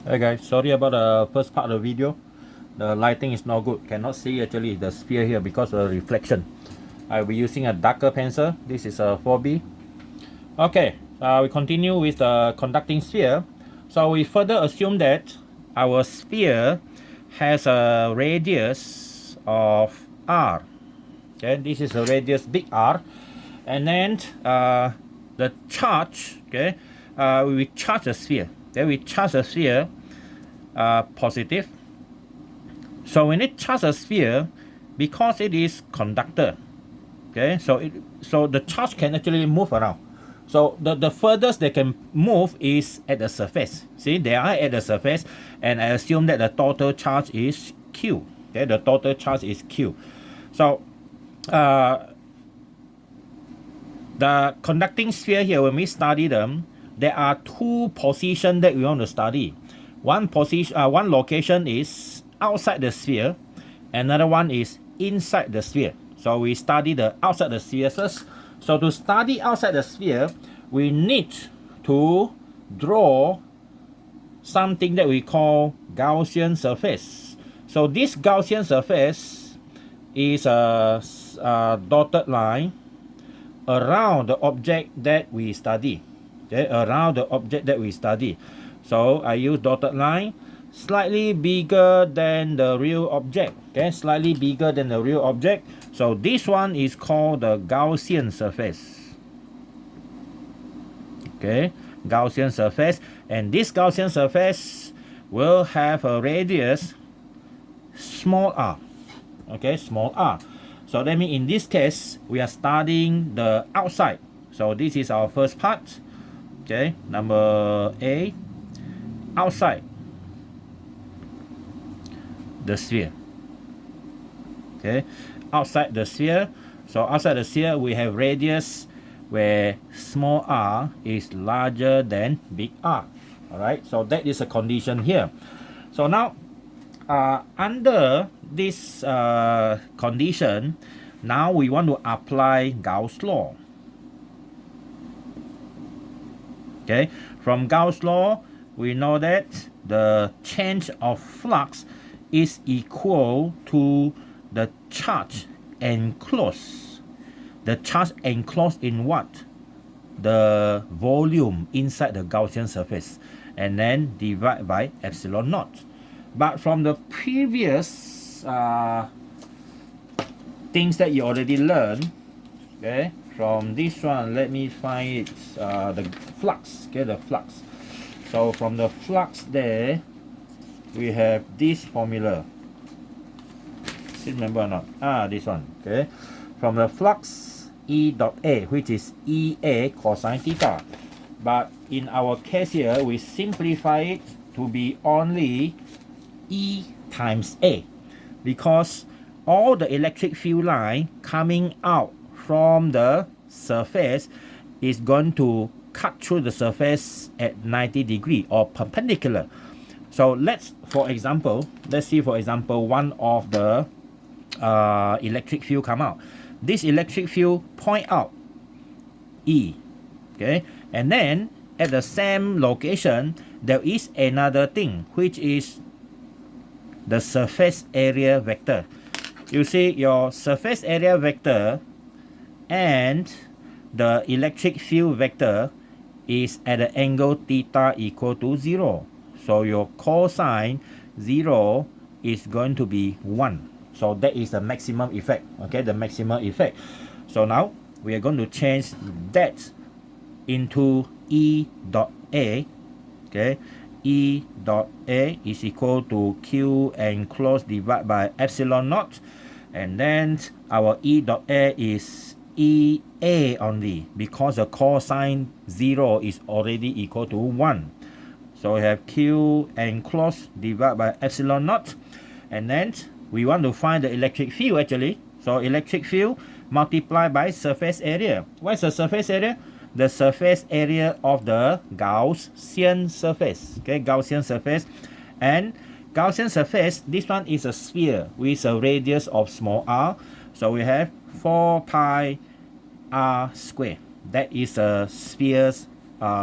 Hey guys, sorry about the first part of the video. The lighting is not good. Cannot see actually the sphere here because of the reflection. I'll be using a darker pencil. This is a 4B. Okay, we continue with the conducting sphere. So we further assume that our sphere has a radius of r. Okay, this is a radius big R, and then the charge. Okay, we charge the sphere. Then we charge the sphere positive. So when it charge a sphere, because it is conductor, okay, so the charge can actually move around. So the furthest they can move is at the surface. See, they are at the surface, and I assume that the total charge is Q. Okay, the total charge is Q. So the conducting sphere here, when we study them, there are two positions that we want to study. One location is outside the sphere, another one is inside the sphere. So we study the outside the sphere first. So to study outside the sphere, we need to draw something that we call Gaussian surface. So this Gaussian surface is a dotted line around the object that we study. Okay, around the object that we study. So I use dotted line, slightly bigger than the real object. Okay, slightly bigger than the real object. So this one is called the Gaussian surface. Okay, Gaussian surface, and this Gaussian surface will have a radius small r. Okay, small r. So that means in this case, we are studying the outside. So this is our first part. Okay, number A, outside the sphere. Okay, outside the sphere. So outside the sphere, we have radius where small r is larger than big R. All right, so that is a condition here. So now, under this condition, now we want to apply Gauss law. Okay, from Gauss law, we know that the change of flux is equal to the charge enclosed. The charge enclosed in what? The volume inside the Gaussian surface, and then divide by epsilon naught. But from the previous things that you already learned, okay, from this one, let me find it, the flux. Okay, the flux. So from the flux there, we have this formula. Still remember or not? This one. Okay, from the flux E dot A, which is EA cosine theta. But in our case here, we simplify it to be only E times A, because all the electric field line coming out from the surface is going to cut through the surface at 90 degree or perpendicular. So let's see for example one of the electric field come out. This electric field point out E, okay, and then at the same location there is another thing, which is the surface area vector. You see, your surface area vector and the electric field vector is at an angle theta equal to 0. So your cosine 0 is going to be 1. So that is the maximum effect. Okay, the maximum effect. So now we are going to change that into E dot A. Okay, E dot A is equal to Q enclosed divided by epsilon naught, and then our E dot A is EA only, because the cosine 0 is already equal to 1. So we have Q enclosed divided by epsilon naught, and then we want to find the electric field actually. So electric field multiplied by surface area. What is the surface area? The surface area of the Gaussian surface. Okay, Gaussian surface. And Gaussian surface, this one is a sphere with a radius of small r. So we have 4 pi r square. That is a sphere's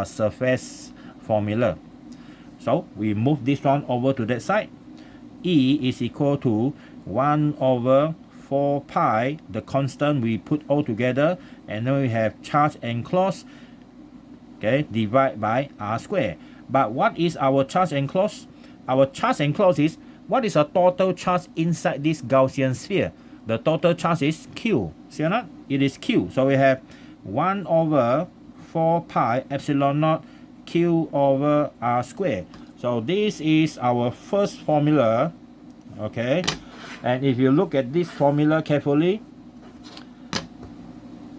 surface formula. So we move this one over to that side. E is equal to 1 over 4 pi, the constant we put all together, and then we have charge enclosed, okay, divide by r square. But what is our charge enclosed? Our charge enclosed is, what is the total charge inside this Gaussian sphere? The total charge is Q. See or not? It is Q. So we have 1 over 4 pi epsilon naught Q over r square. So this is our first formula, okay? And if you look at this formula carefully,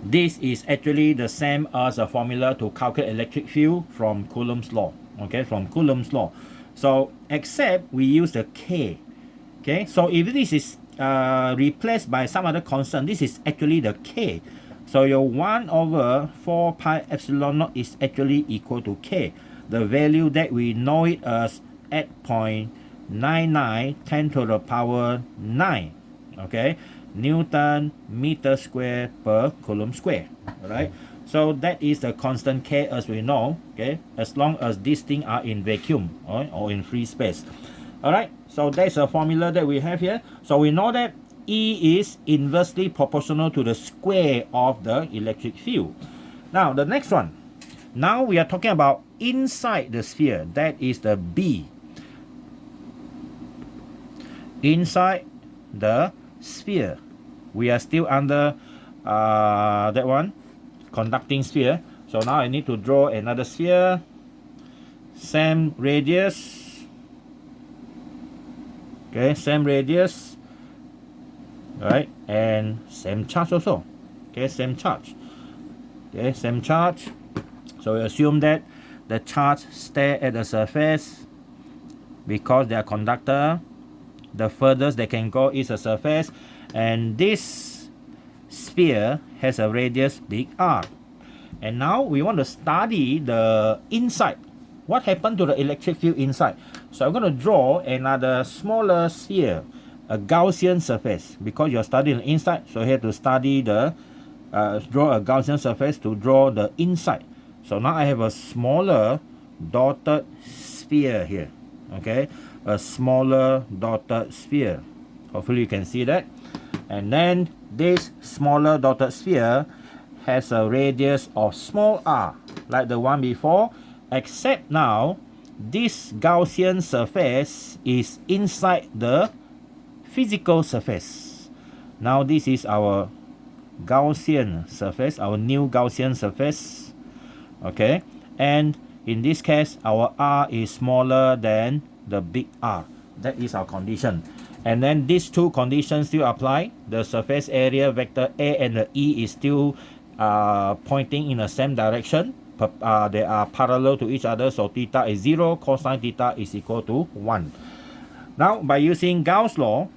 this is actually the same as a formula to calculate electric field from Coulomb's law, okay? From Coulomb's law. So except we use the K, okay? So if this is replaced by some other constant, this is actually the K. So your 1 over 4 pi epsilon naught is actually equal to K, the value that we know it as 8.99 10 to the power 9, okay, Newton meter square per Coulomb square. All right, so that is the constant K as we know, okay, as long as these things are in vacuum, or in free space. All right, so that's a formula that we have here. So we know that E is inversely proportional to the square of the electric field. Now the next one, now we are talking about inside the sphere, that is the B. Inside the sphere, we are still under that one, conducting sphere. So now I need to draw another sphere, same radius, okay, same radius, right, and same charge also, okay, same charge, okay, same charge. So we assume that the charge stay at the surface because they are conductor. The furthest they can go is a surface, and this sphere has a radius big R. And now we want to study the inside. What happened to the electric field inside? So I'm going to draw another smaller sphere, a Gaussian surface, because you're studying the inside. So you have to study the draw a Gaussian surface to draw the inside. So now I have a smaller dotted sphere here, okay, a smaller dotted sphere. Hopefully you can see that. And then this smaller dotted sphere has a radius of small r, like the one before, except now this Gaussian surface is inside the physical surface. Now this is our Gaussian surface, our new Gaussian surface, okay, and in this case our r is smaller than the big R. That is our condition. And then these two conditions still apply. The surface area vector A and the E is still pointing in the same direction. They are parallel to each other, so theta is 0, cosine theta is equal to 1. Now by using Gauss law,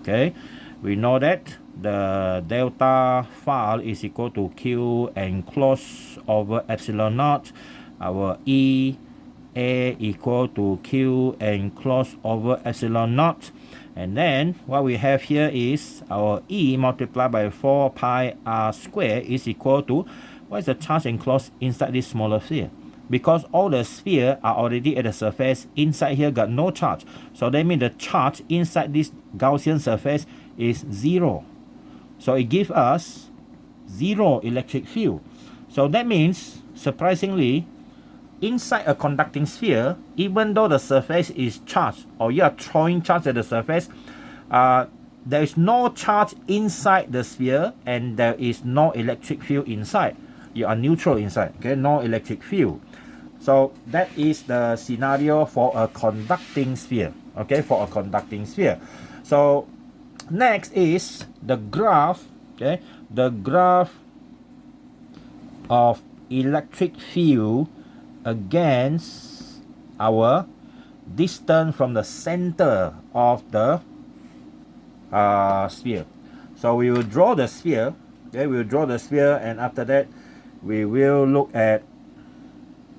okay, we know that the delta phi is equal to Q enclosed over epsilon naught. Our E A equal to Q enclosed over epsilon naught. And then what we have here is our E multiplied by 4 pi r square is equal to, what is the charge enclosed inside this smaller sphere? Because all the sphere are already at the surface, inside here got no charge. So that means the charge inside this Gaussian surface is 0. So it gives us 0 electric field. So that means, surprisingly, inside a conducting sphere, even though the surface is charged, or you are throwing charge at the surface, there is no charge inside the sphere, and there is no electric field inside. You are neutral inside, okay, no electric field. So that is the scenario for a conducting sphere, okay, for a conducting sphere. So next is the graph, okay, the graph of electric field against our distance from the center of the sphere. So we will draw the sphere, okay, we will draw the sphere, and after that we will look at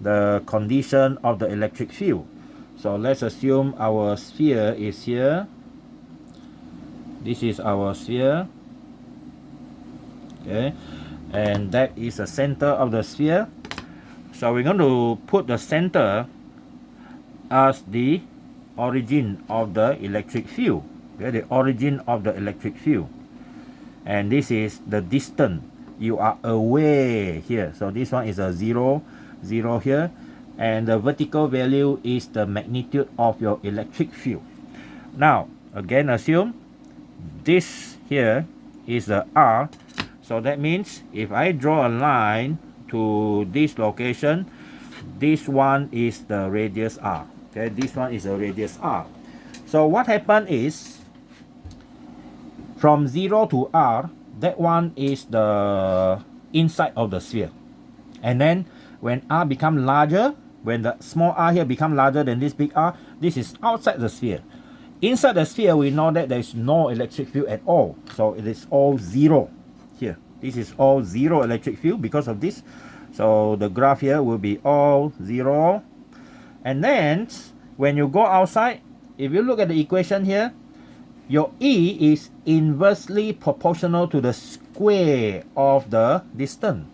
the condition of the electric field. So let's assume our sphere is here. This is our sphere, okay, and that is the center of the sphere. So we're going to put the center as the origin of the electric field. Okay, the origin of the electric field. And this is the distance. You are away here. So this one is a 0, 0 here. And the vertical value is the magnitude of your electric field. Now, again, assume this here is the R. So that means if I draw a line to this location, this one is the radius R. Okay, this one is the radius R. So what happened is, from 0 to R, that one is the inside of the sphere. And then when R become larger, when the small r here become larger than this big R, this is outside the sphere. Inside the sphere, we know that there is no electric field at all. So it is all 0 here. This is all 0 electric field because of this. So the graph here will be all 0. And then when you go outside, if you look at the equation here, your E is inversely proportional to the square of the distance.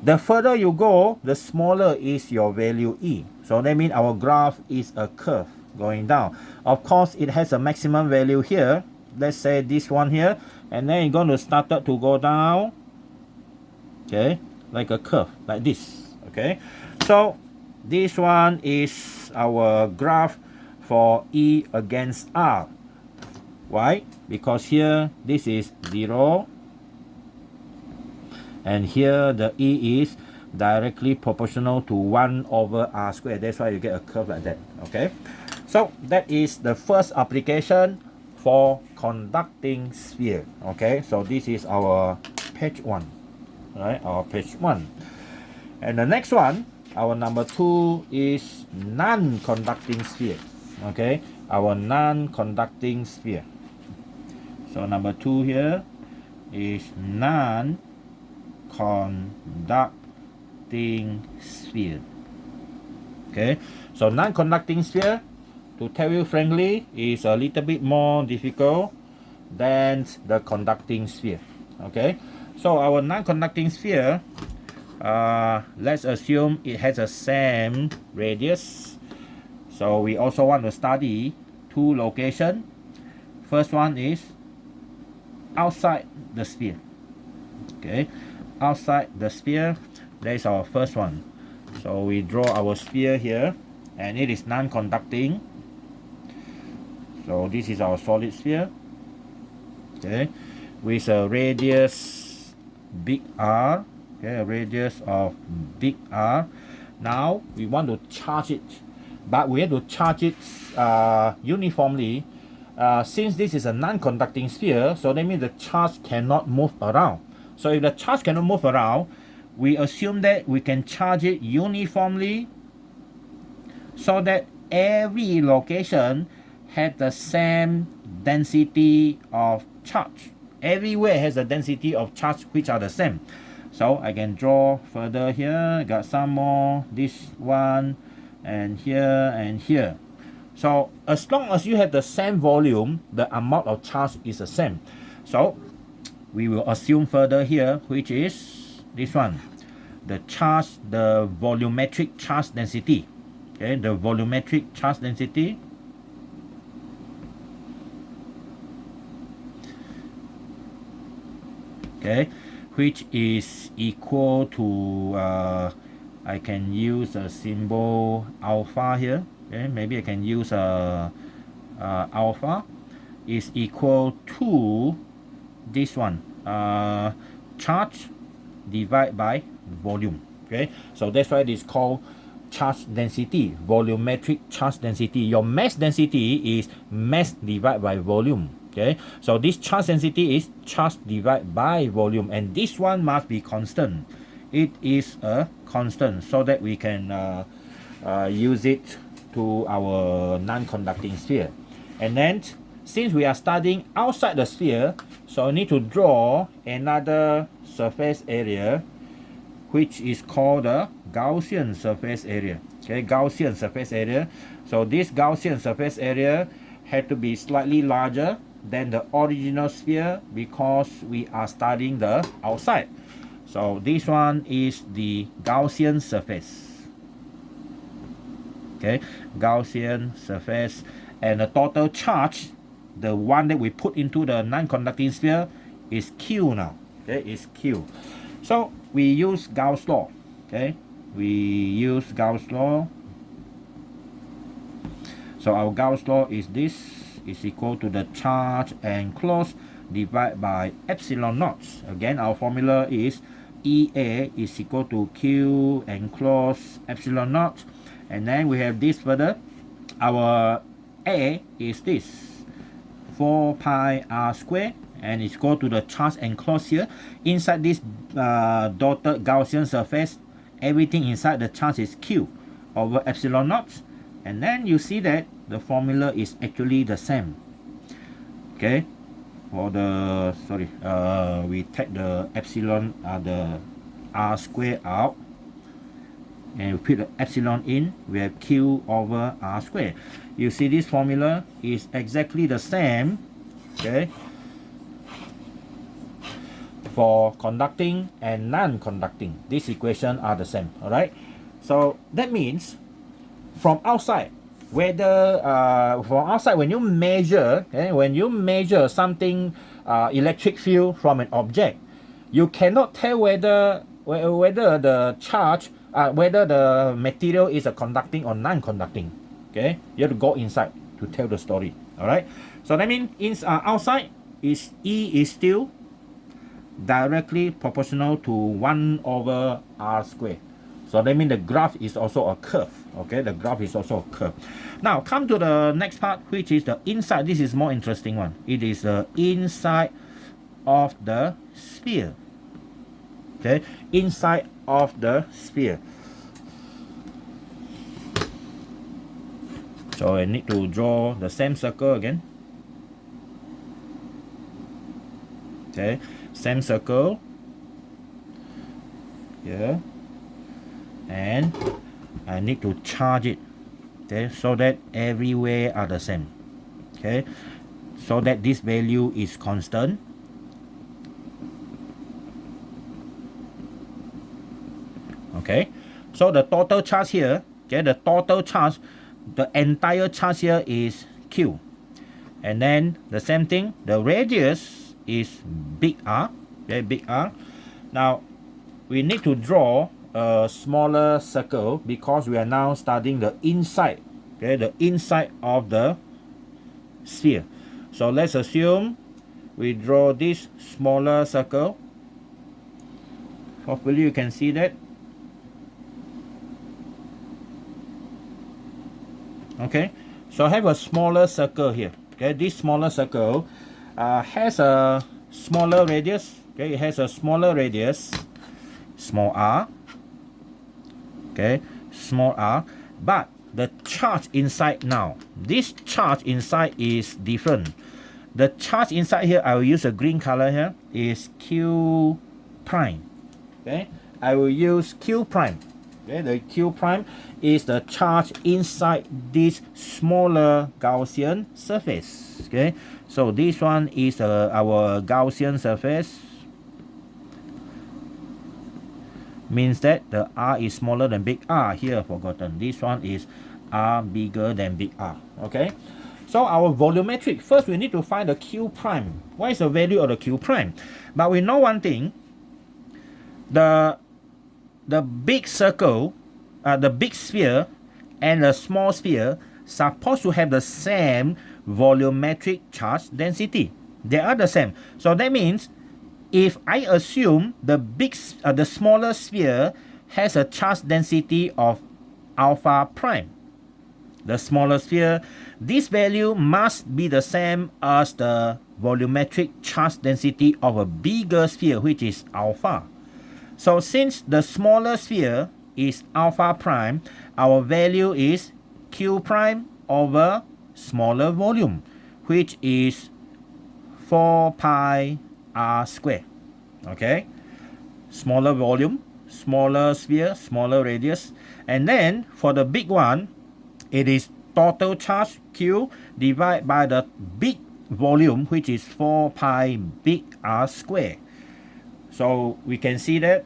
The further you go, the smaller is your value E. So that means our graph is a curve going down. Of course, it has a maximum value here. Let's say this one here. And then it's going to start to go down. Okay, like a curve, like this. Okay, so this one is our graph for E against R. Why? Because here, this is 0. And here the E is directly proportional to 1 over R squared. That's why you get a curve like that. Okay. So that is the first application for conducting sphere. Okay. So this is our page 1. Right. Our page 1. And the next one, our number 2 is non-conducting sphere. Okay. Our non-conducting sphere. So number 2 here is non-conducting sphere. Okay, so non-conducting sphere, to tell you frankly, is a little bit more difficult than the conducting sphere. Okay, so our non-conducting sphere, let's assume it has a same radius. So we also want to study 2 locations. First one is outside the sphere. Okay, outside the sphere, that is our first one. So we draw our sphere here, and it is non-conducting. So this is our solid sphere. Okay, with a radius big R. Okay, a radius of big R. Now we want to charge it, but we have to charge it uniformly. Since this is a non-conducting sphere, so that means the charge cannot move around. So if the charge cannot move around, we assume that we can charge it uniformly so that every location has the same density of charge. Everywhere has a density of charge which are the same. So I can draw further here, got some more, this one, and here, and here. So as long as you have the same volume, the amount of charge is the same. So we will assume further here, which is this one, the charge, the volumetric charge density. Okay, the volumetric charge density. Okay, which is equal to, I can use a symbol alpha here. Okay, maybe I can use alpha is equal to this one, charge divided by volume. Okay, so that's why it is called charge density, volumetric charge density. Your mass density is mass divided by volume. Okay, so this charge density is charge divided by volume, and this one must be constant. It is a constant, so that we can use it to our non-conducting sphere. And then since we are studying outside the sphere, so I need to draw another surface area which is called the Gaussian surface area. Okay, Gaussian surface area. So this Gaussian surface area had to be slightly larger than the original sphere because we are studying the outside. So this one is the Gaussian surface. Okay, Gaussian surface, and the total charge, the one that we put into the non-conducting sphere, is Q now. Okay, is Q. So we use Gauss law. Okay, we use Gauss law. So our Gauss law is this, is equal to the charge enclosed divided by epsilon naught. Again, our formula is EA is equal to Q enclosed epsilon naught. And then we have this further. Our A is this, 4 pi r squared, and it's equal to the charge enclosed here. Inside this dotted Gaussian surface, everything inside the charge is Q over epsilon naught. And then you see that the formula is actually the same. Okay, for the, sorry, we take the epsilon, the r squared out, and we put the epsilon in, we have Q over r squared. You see this formula is exactly the same, okay, for conducting and non-conducting. These equations are the same, all right? So that means from outside, whether from outside, when you measure, okay, when you measure something, electric field from an object, you cannot tell whether the charge, whether the material is a conducting or non-conducting. Okay, you have to go inside to tell the story. All right. So that means outside is E is still directly proportional to 1 over r squared. So that means the graph is also a curve. Okay, the graph is also a curve. Now come to the next part, which is the inside. This is more interesting one. It is the inside of the sphere. Okay, inside of the sphere. So I need to draw the same circle again. Okay, same circle here, and I need to charge it, okay, so that everywhere are the same, okay, so that this value is constant. Okay, so the total charge here, okay, the total charge, the entire charge here is Q, and then the same thing, the radius is big R, okay, big R. Now we need to draw a smaller circle because we are now studying the inside, okay, the inside of the sphere. So let's assume we draw this smaller circle. Hopefully you can see that. Okay, so I have a smaller circle here. Okay, this smaller circle has a smaller radius. Okay, it has a smaller radius, small r. Okay, small r. But the charge inside now, this charge inside is different. The charge inside here, I will use a green color here, is Q prime. Okay, I will use Q prime. Okay, the Q prime is the charge inside this smaller Gaussian surface. Okay, so this one is our Gaussian surface. Means that the R is smaller than big R. Here forgotten. This one is R bigger than big R. Okay, so our volumetric, first we need to find the Q prime. What is the value of the Q prime? But we know one thing. The big circle, the big sphere and the small sphere supposed to have the same volumetric charge density. They are the same. So that means if I assume the smaller sphere has a charge density of alpha prime, the smaller sphere, this value must be the same as the volumetric charge density of a bigger sphere, which is alpha. So since the smaller sphere is alpha prime, our value is Q prime over smaller volume, which is 4 pi r squared. Okay, smaller volume, smaller sphere, smaller radius. And then for the big one, it is total charge Q divided by the big volume, which is 4 pi big R square. So we can see that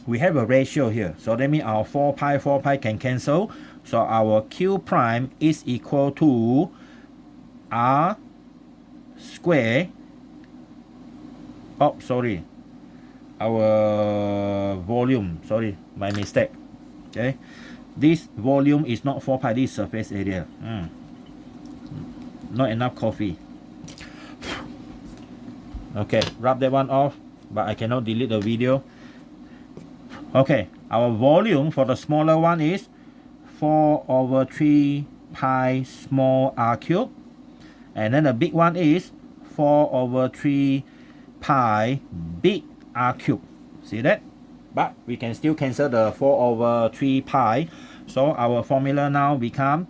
we have a ratio here. So that means our 4 pi can cancel. So our Q prime is equal to R square. Oh, sorry. Our volume, sorry, my mistake. Okay. This volume is not 4 pi, this surface area. Not enough coffee. Okay, rub that one off, but I cannot delete the video. Okay, our volume for the smaller one is 4 over 3 pi small r cube. And then the big one is 4 over 3 pi big r cube. See that? But we can still cancel the 4 over 3 pi. So our formula now become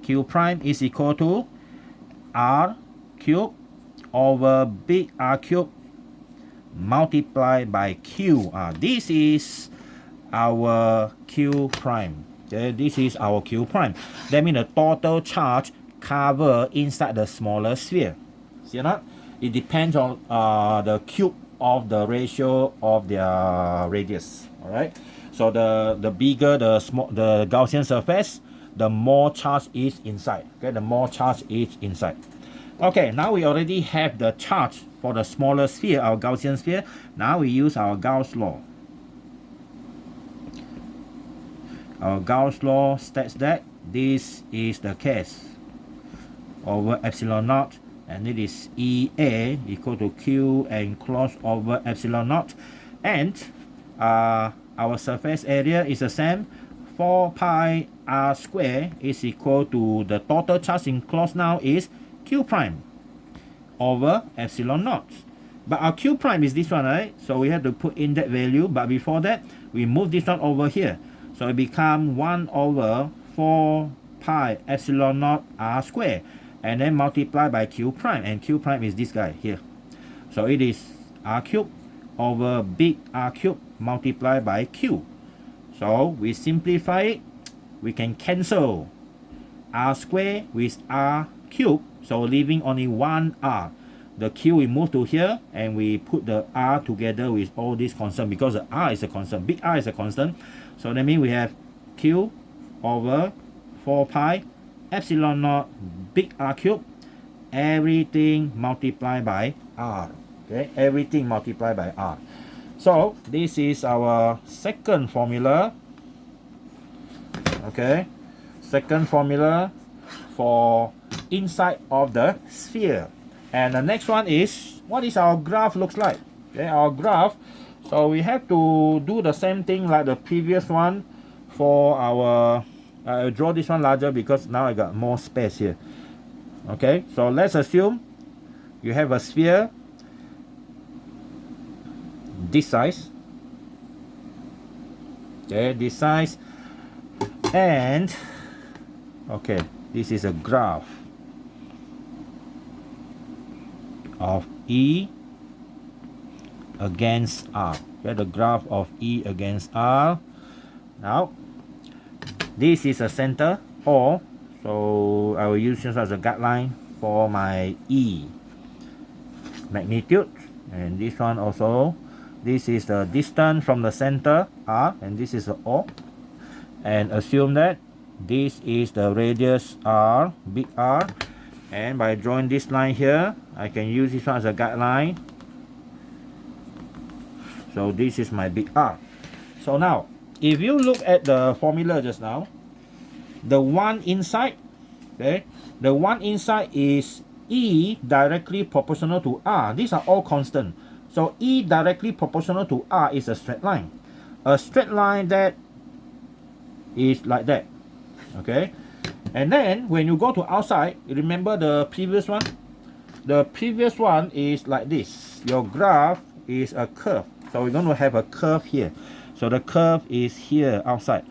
Q prime is equal to R cube over big R cube multiplied by Q. This is our Q prime. Okay, this is our Q prime. That means the total charge cover inside the smaller sphere. See or not? It depends on the cube of the ratio of their radius. All right. So the bigger the Gaussian surface, the more charge is inside. Okay, the more charge is inside. Okay, now we already have the charge for the smaller sphere, our Gaussian sphere. Now we use our Gauss law. Our Gauss law states that this is the case over epsilon naught, and it is EA equal to Q enclosed over epsilon naught, and our surface area is the same. 4 pi r square is equal to the total charge enclosed now is Q prime over epsilon naught. But our Q prime is this one, right? So we have to put in that value. But before that, we move this one over here. So it becomes 1 over 4 pi epsilon naught r square. And then multiply by Q prime. And Q prime is this guy here. So it is R cube over big R cube multiplied by Q. So we simplify it. We can cancel R square with R cube. So leaving only one R. The Q we move to here and we put the R together with all these constants because the R is a constant. Big R is a constant. So that means we have Q over 4 pi epsilon naught big R cube. Everything multiplied by R. Okay, everything multiplied by R. So this is our second formula. Okay, second formula for inside of the sphere. And the next one is, what is our graph looks like? Okay, our graph. So we have to do the same thing like the previous one for our, I'll draw this one larger because now I got more space here. Okay, so let's assume you have a sphere this size. Okay, this size. And, okay, this is a graph of E against R. Okay, the graph of E against R. Now, this is a center, or so I will use this as a guideline for my E magnitude, and this one also. This is the distance from the center R, and this is the O. And assume that this is the radius R, big R. And by drawing this line here, I can use this one as a guideline. So this is my big R. So now, if you look at the formula just now, the one inside, okay, the one inside is E directly proportional to R. These are all constant. So E directly proportional to R is a straight line. A straight line that is like that. Okay. And then when you go to outside, remember the previous one? The previous one is like this. Your graph is a curve. So we're going to have a curve here. So the curve is here outside.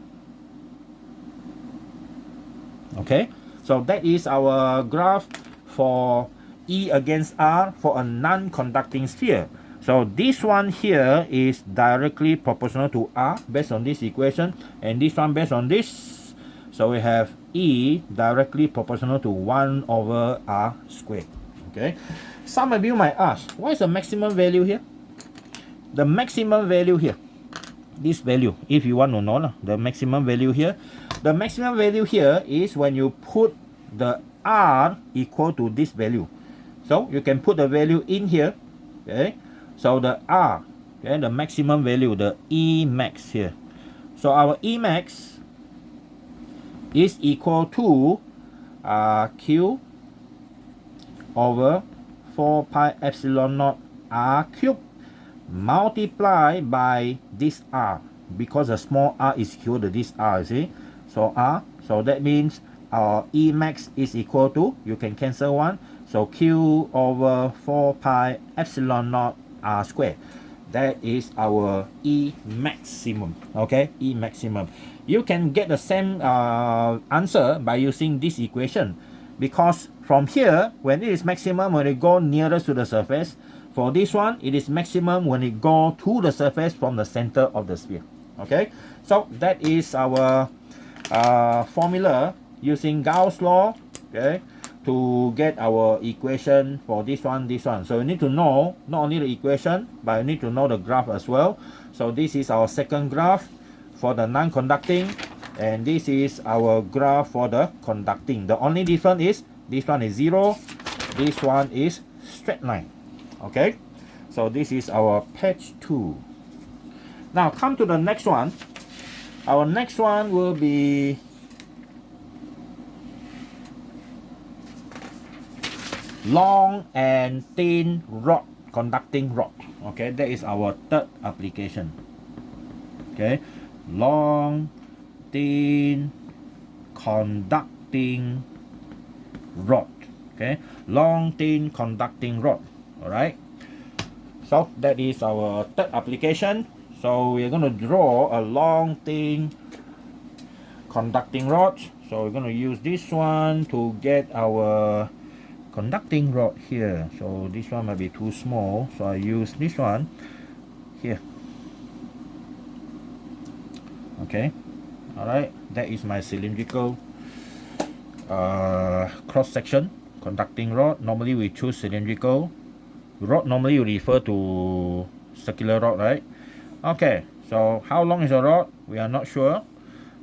Okay. So that is our graph for E against R for a non-conducting sphere. So this one here is directly proportional to R based on this equation, and this one based on this. So we have E directly proportional to 1 over R squared. Okay, some of you might ask, what is the maximum value here? The maximum value here, this value, if you want to know the maximum value here, the maximum value here is when you put the R equal to this value. So you can put the value in here. Okay, so the R, okay, the maximum value, the E max here. So our E max is equal to Q over 4 pi epsilon naught R cubed multiplied by this R, because the small r is equal to this R, you see. So R, so that means our E max is equal to, you can cancel one, so Q over 4 pi epsilon naught R squared. That is our E maximum. Okay, E maximum. You can get the same answer by using this equation, because from here, when it is maximum when it go nearest to the surface, for this one it is maximum when it go to the surface from the center of the sphere. Okay, so that is our formula using Gauss law, okay, to get our equation for this one. So you need to know not only the equation, but you need to know the graph as well. So this is our second graph for the non-conducting, and this is our graph for the conducting. The only difference is this one is 0, this one is straight line. Okay, so this is our page 2. Now come to the next one. Our next one will be long and thin rod, conducting rod. Okay, that is our third application. Okay, long, thin, conducting rod. Okay, long, thin, conducting rod. All right, so that is our third application. So we're going to draw a long, thin, conducting rod. So we're going to use this one to get our conducting rod here. So this one might be too small, so I use this one here. Okay, all right, that is my cylindrical cross section conducting rod. Normally we choose cylindrical rod. Normally you refer to circular rod, right? Okay, so how long is the rod? We are not sure,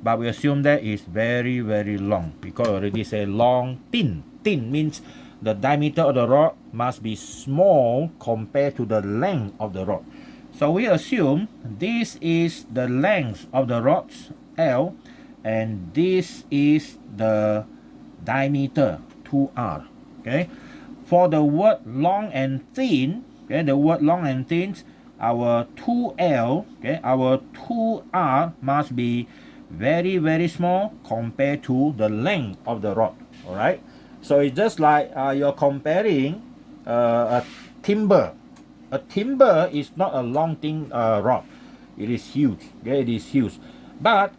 but we assume that is very, very long, because I already say long, thin. Thin means the diameter of the rod must be small compared to the length of the rod. So we assume this is the length of the rods, L, and this is the diameter, 2R. Okay, for the word long and thin, okay, the word long and thin, our 2L, okay, our 2R must be very, very small compared to the length of the rod. All right, so it's just like you're comparing a timber. A timber is not a long thin rod. It is huge. Okay, it is huge. But